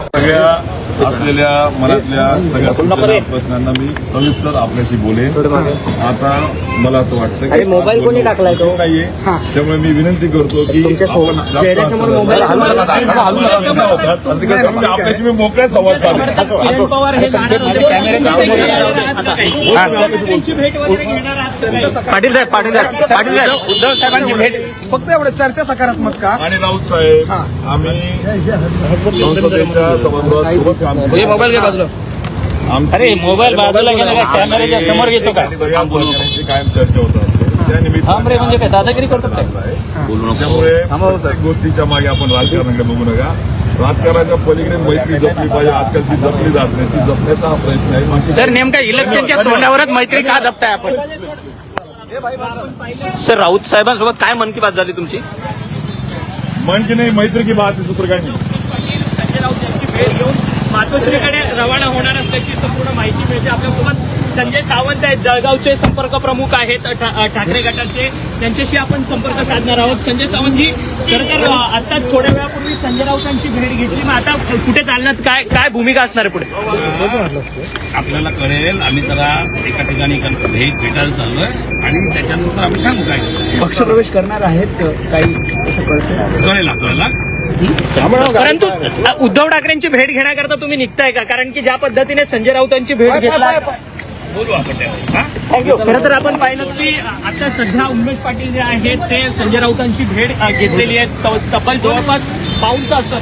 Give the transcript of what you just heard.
सगळ्या असलेल्या मनातल्या सगळ्या सूचना प्रश्नांना मी सविस्तर आपल्याशी बोलेन. आता मला असं वाटतं की मोबाईल कोणी टाकलाय तो नाहीये, त्यामुळे मी विनंती करतो की आपल्याशी मी मोकळ्या संवाद साधेन. पाटील साहेब उद्धव साहेबांची भेट फक्त एवढं चर्चा सकारात्मक का? आणि राऊत साहेब आम्ही संसदेच्या सभागृहात सोबत काम केलं. मोबाईल घे बाजूला. अरे मोबाईल बाजूला गेला का? कॅमेऱ्याच्या समोर घेतो का? सगळ्या सहकाऱ्यांची कायम चर्चा होतात. त्या म्हणजे काय दादागिरी करतात काय? त्यामुळे प्रत्येक गोष्टीच्या मागे आपण राजकारणाकडे बघू नका. राजकारणाच्या पलीकडे मैत्री जपली पाहिजे. आजकाल ती जपली जात नाही, ती जपण्याचा हा प्रयत्न आहे. सर नेमका इलेक्शनच्या तोंडावरच मैत्री का जपताय आपण? सर राऊत साहेबांसोबत काय मन की बात झाली तुमची? मन की नाही, मैत्री की बात आहे, दुसरं काही नाही. संजय राऊत यांची भेट घेऊन मातोश्रीकडे रवाना होणार असल्याची संपूर्ण माहिती मिळते. आपल्यासोबत संजय सावंत आहेत, जळगावचे संपर्क प्रमुख आहेत ठाकरे गटाचे. त्यांच्याशी आपण संपर्क साधणार आहोत. संजय सावंतजी, खरं तर आता थोड्या वेळापूर्वी संजय राऊतांची भेट घेतली, मग आता कुठे चालण्यात काय भूमिका असणार आहे पुढे? आपल्याला कळेल. आम्ही जरा एका ठिकाणी भेटायला चाललोय आणि त्याच्यानंतर आम्ही सांगू काय पक्षप्रवेश करणार आहेत काही असं कळतं? कळेल आपल्याला. परंतु उद्धव ठाकरेंची भेट घेण्याकरता तुम्ही निघताय का? कारण की ज्या पद्धतीने संजय राऊतांची भेट घेतला, बोलू आपण त्यावर. खरं तर आपण पाहिलं की आता सध्या उमेश पाटील जे आहेत ते संजय राऊतांची भेट घेतलेली आहे. तब्बल जवळपास पाऊण तास